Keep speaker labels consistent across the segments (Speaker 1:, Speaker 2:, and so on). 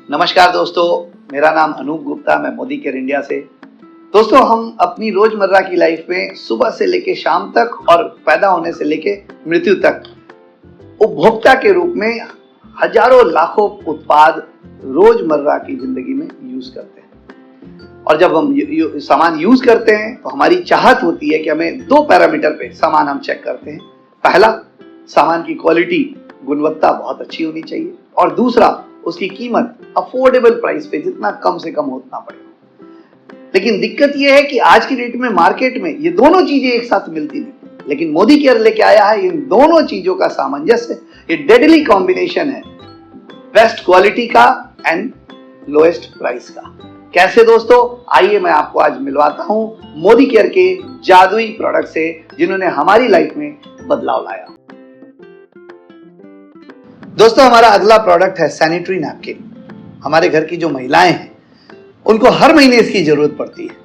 Speaker 1: नमस्कार दोस्तों, मेरा नाम अनूप गुप्ता, मैं मोदी केयर इंडिया से। दोस्तों, हम अपनी रोजमर्रा की लाइफ में सुबह से लेके शाम तक और पैदा होने से लेके मृत्यु तक उपभोक्ता के रूप में हजारों लाखों उत्पाद रोजमर्रा की जिंदगी में यूज करते हैं। और जब हम सामान यूज करते हैं तो हमारी चाहत होती है कि हमें दो पैरामीटर पे सामान हम चेक करते हैं। पहला, सामान की क्वालिटी, गुणवत्ता बहुत अच्छी होनी चाहिए, और दूसरा, उसकी कीमत अफोर्डेबल प्राइस पे जितना कम से कम उतना पड़ेगा। लेकिन दिक्कत यह है कि आज की डेट में मार्केट में ये दोनों चीजें एक साथ मिलती नहीं, लेकिन मोदी केयर लेके आया है इन दोनों चीजों का सामंजस्य। ये डेडली कॉम्बिनेशन है बेस्ट क्वालिटी का एंड लोएस्ट प्राइस का। कैसे दोस्तों? आइए मैं आपको आज मिलवाता हूं मोदी केयर के जादुई प्रोडक्ट से, जिन्होंने हमारी लाइफ में बदलाव लाया। दोस्तों, हमारा अगला प्रोडक्ट है सैनिटरी नैपकिन। हमारे घर की जो महिलाएं हैं उनको हर महीने इसकी जरूरत पड़ती है,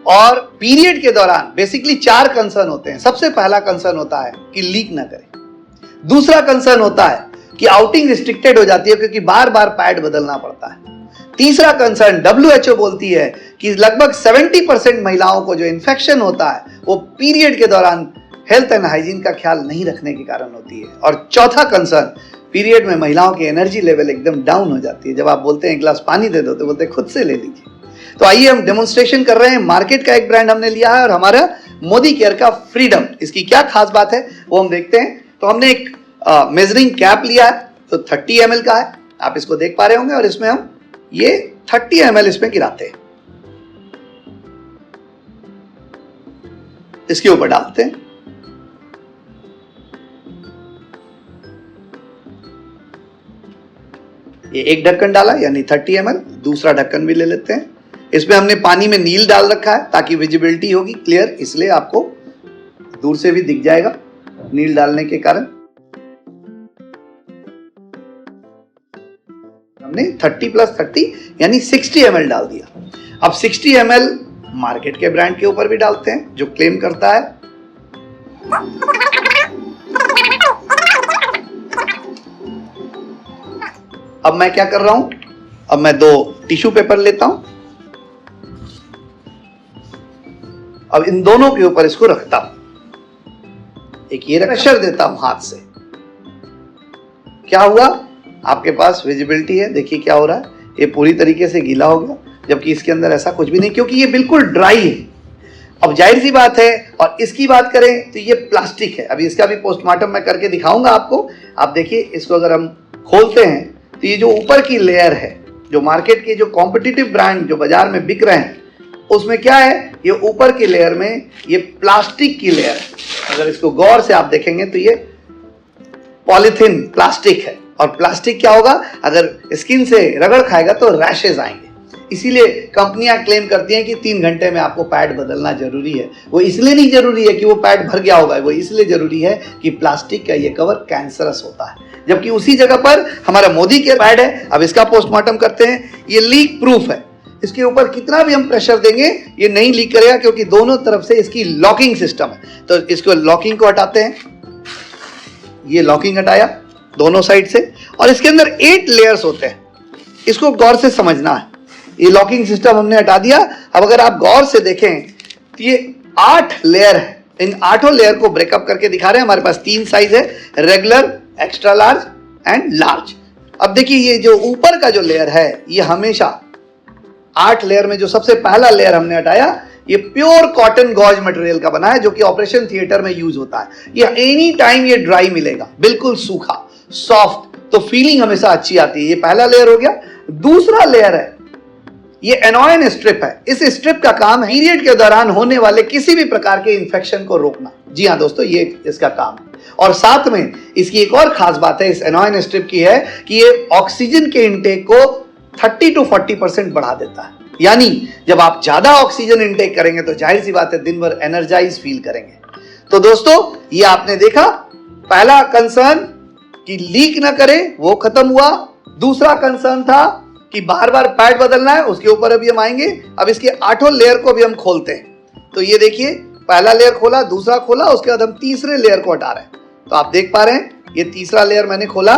Speaker 1: और पीरियड के दौरान बेसिकली 4 कंसर्न होते हैं। सबसे पहला कंसर्न होता है कि लीक ना करे, दूसरा कंसर्न होता है कि आउटिंग रिस्ट्रिक्टेड हो जाती है क्योंकि बार बार पैड बदलना पड़ता है, तीसरा कंसर्न WHO बोलती है कि लगभग 70% महिलाओं को जो इन्फेक्शन होता है वो पीरियड के दौरान हेल्थ एंड हाइजीन का ख्याल नहीं रखने के कारण होती है, और चौथा कंसर्न, पीरियड में महिलाओं की एनर्जी लेवल एकदम डाउन हो जाती है। जब आप बोलते हैं एक गिलास पानी दे दो तो बोलते हैं खुद से ले लीजिए। तो आइए हम डेमोन्स्ट्रेशन कर रहे हैं। मार्केट का एक ब्रांड हमने लिया है और हमारा मोदी केयर का फ्रीडम। इसकी क्या खास बात है वो हम देखते हैं। तो हमने एक मेजरिंग कैप लिया है, तो 30 ml का है, आप इसको देख पा रहे होंगे, और इसमें हम ये 30 ml इसमें गिराते हैं, इसके ऊपर डालते हैं। ये एक ढक्कन डाला यानी 30 ml, दूसरा ढक्कन भी ले लेते हैं। इसमें हमने पानी में नील डाल रखा है ताकि विजिबिलिटी होगी क्लियर, इसलिए आपको दूर से भी दिख जाएगा नील डालने के कारण। हमने 30 + 30 यानी 60 ml डाल दिया। अब 60 ml मार्केट के ब्रांड के ऊपर भी डालते हैं जो क्लेम करता है। अब मैं क्या कर रहा हूं, अब मैं 2 टिश्यू पेपर लेता हूं, अब इन दोनों के ऊपर इसको रखता हूं, एक ये प्रेशर देता हूं हाथ से। क्या हुआ? आपके पास विजिबिलिटी है, देखिए क्या हो रहा है, ये पूरी तरीके से गीला हो गया, जबकि इसके अंदर ऐसा कुछ भी नहीं, क्योंकि ये बिल्कुल ड्राई है। अब जाहिर सी बात है, और इसकी बात करें तो ये प्लास्टिक है। अभी इसका भी पोस्टमार्टम मैं करके दिखाऊंगा आपको। आप देखिए, इसको अगर हम खोलते हैं तो ये जो ऊपर की लेयर है, जो मार्केट के जो कॉम्पिटिटिव ब्रांड जो बाजार में बिक रहे हैं, उसमें क्या है, ये ऊपर की लेयर में ये प्लास्टिक की लेयर है। अगर इसको गौर से आप देखेंगे तो ये पॉलीथीन प्लास्टिक है, और प्लास्टिक क्या होगा, अगर स्किन से रगड़ खाएगा तो रैशेज आएंगे। इसीलिए कंपनियां क्लेम करती हैं कि 3 घंटे में आपको पैड बदलना जरूरी है। वो इसलिए नहीं जरूरी है कि वो पैड भर गया होगा, वो इसलिए जरूरी है कि प्लास्टिक का ये कवर कैंसरस होता है। जबकि उसी जगह पर हमारा मोदी केयर पैड है। अब इसका पोस्टमार्टम करते हैं। ये लीक प्रूफ है, इसके ऊपर कितना भी हम प्रेशर देंगे ये नहीं लीक करेगा, क्योंकि दोनों तरफ से इसकी लॉकिंग सिस्टम है। तो इसको लॉकिंग को हटाते हैं, ये लॉकिंग हटाया दोनों साइड से, और इसके अंदर 8 लेयर्स होते हैं, इसको गौर से समझना है। ये लॉकिंग सिस्टम हमने हटा दिया। अब अगर आप गौर से देखें तो ये 8 लेयर है। इन 8 लेयर को ब्रेकअप करके दिखा रहे हैं। हमारे पास 3 साइज है, regular, extra large and large. अब देखिए, ये जो ऊपर का जो लेयर है, ये हमेशा 8 लेयर में जो सबसे पहला लेयर हमने हटाया, ये प्योर कॉटन गॉज मटेरियल का बना है, जो कि ऑपरेशन थिएटर में यूज होता है। ये एनी टाइम ये ड्राई मिलेगा, बिल्कुल सूखा, सॉफ्ट, तो फीलिंग हमेशा अच्छी आती है। ये पहला लेयर हो गया। दूसरा लेयर है, ये एनॉयन स्ट्रिप है। इस स्ट्रिप का काम है पीरियड के दौरान होने वाले किसी भी प्रकार के इंफेक्शन को रोकना। जी हाँ दोस्तों, ये इसका काम है। और साथ में इसकी एक और खास बात है इस एनॉयन स्ट्रिप की, है कि ये ऑक्सीजन के इनटेक को 30 to 40% बढ़ा देता है। यानी जब आप ज्यादा ऑक्सीजन इनटेक करेंगे तो जाहिर सी बात है दिन भर एनर्जाइज फील करेंगे। तो दोस्तों, ये आपने देखा, पहला कंसर्न कि लीक ना करे वो खत्म हुआ। दूसरा कंसर्न था कि बार बार पैड बदलना है, उसके ऊपर अभी हम आएंगे। अब इसके 8 लेयर को भी हम खोलते हैं। तो ये देखिए, पहला लेयर खोला, दूसरा खोला, उसके बाद हम तीसरे लेयर को हटा रहे हैं। तो आप देख पा रहे हैं, ये तीसरा लेयर मैंने खोला,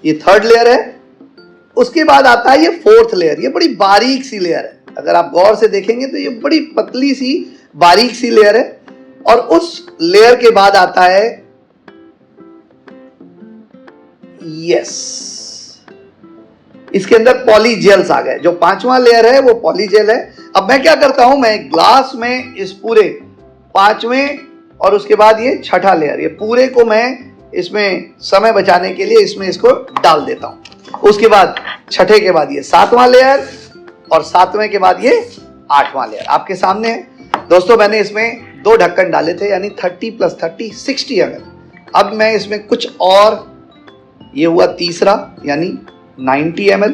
Speaker 1: ये थर्ड लेयर है। उसके बाद आता है ये फोर्थ लेयर। ये बड़ी बारीक सी लेयर है, अगर आप गौर से देखेंगे तो ये बड़ी पतली सी बारीक सी लेयर है। और उस लेयर के बाद आता है यस, इसके अंदर पॉलीजेल्स आ गए। जो पांचवा लेयर है वो पॉलीजेल है। अब मैं क्या करता हूं, मैं ग्लास में इस पूरे पांचवें और उसके बाद ये छठा लेयर, ये पूरे को मैं इसमें समय बचाने के लिए इसमें इसको डाल देता हूं। उसके बाद छठे के बाद ये सातवां लेयर और सातवें के बाद ये आठवां लेयर आपके सामने है। दोस्तों मैंने इसमें 2 ढक्कन डाले थे, यानी 30 + 30 60 ml। अब मैं इसमें कुछ और, ये हुआ तीसरा यानी 90 ml।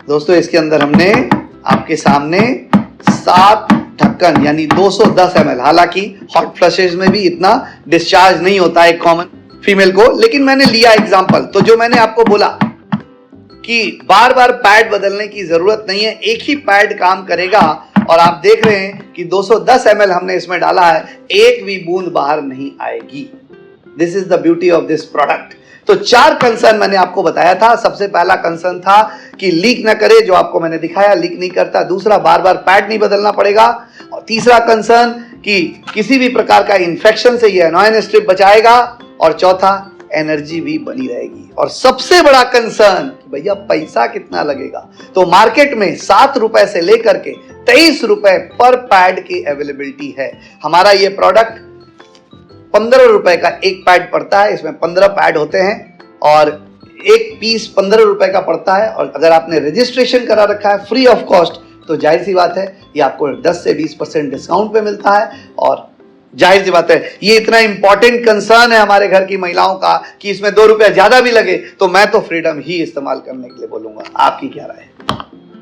Speaker 1: दोस्तों इसके अंदर हमने आपके सामने 7 ढक्कन यानी 210 ml। हालांकि हॉट फ्लशेज में भी इतना डिस्चार्ज नहीं होता है कॉमन फीमेल को, लेकिन मैंने लिया एग्जांपल। तो जो मैंने आपको बोला कि बार बार पैड बदलने की जरूरत नहीं है, एक ही पैड काम करेगा। और आप देख रहे हैं कि 210 ml हमने इसमें डाला है, एक भी बूंद बाहर नहीं आएगी। This is the beauty of this product. तो 4 कंसर्न मैंने आपको बताया था। सबसे पहला कंसर्न था कि लीक ना करे, जो आपको मैंने दिखाया लीक नहीं करता। दूसरा, बार बार पैड नहीं बदलना पड़ेगा। और तीसरा कंसर्न कि किसी भी प्रकार का इंफेक्शन से ये एनोइन स्ट्रिप बचाएगा। और चौथा, एनर्जी भी बनी रहेगी। और सबसे बड़ा कंसर्न कि भैया पैसा कितना लगेगा। तो मार्केट में 7 रुपए से लेकर के 23 रुपए पर पैड की अवेलेबिलिटी है। हमारा ये प्रोडक्ट 15 रुपए का एक पैड पड़ता है। इसमें 15 पैड होते हैं और एक पीस 15 रुपए का पड़ता है। और अगर आपने रजिस्ट्रेशन करा रखा है फ्री ऑफ कॉस्ट, तो जाहिर सी बात है ये आपको 10 से 20% डिस्काउंट पे मिलता है। और जाहिर सी बात है ये इतना इंपॉर्टेंट कंसर्न है हमारे घर की महिलाओं का कि इसमें 2 रुपया ज्यादा भी लगे तो मैं तो फ्रीडम ही इस्तेमाल करने के लिए बोलूंगा। आपकी क्या राय है?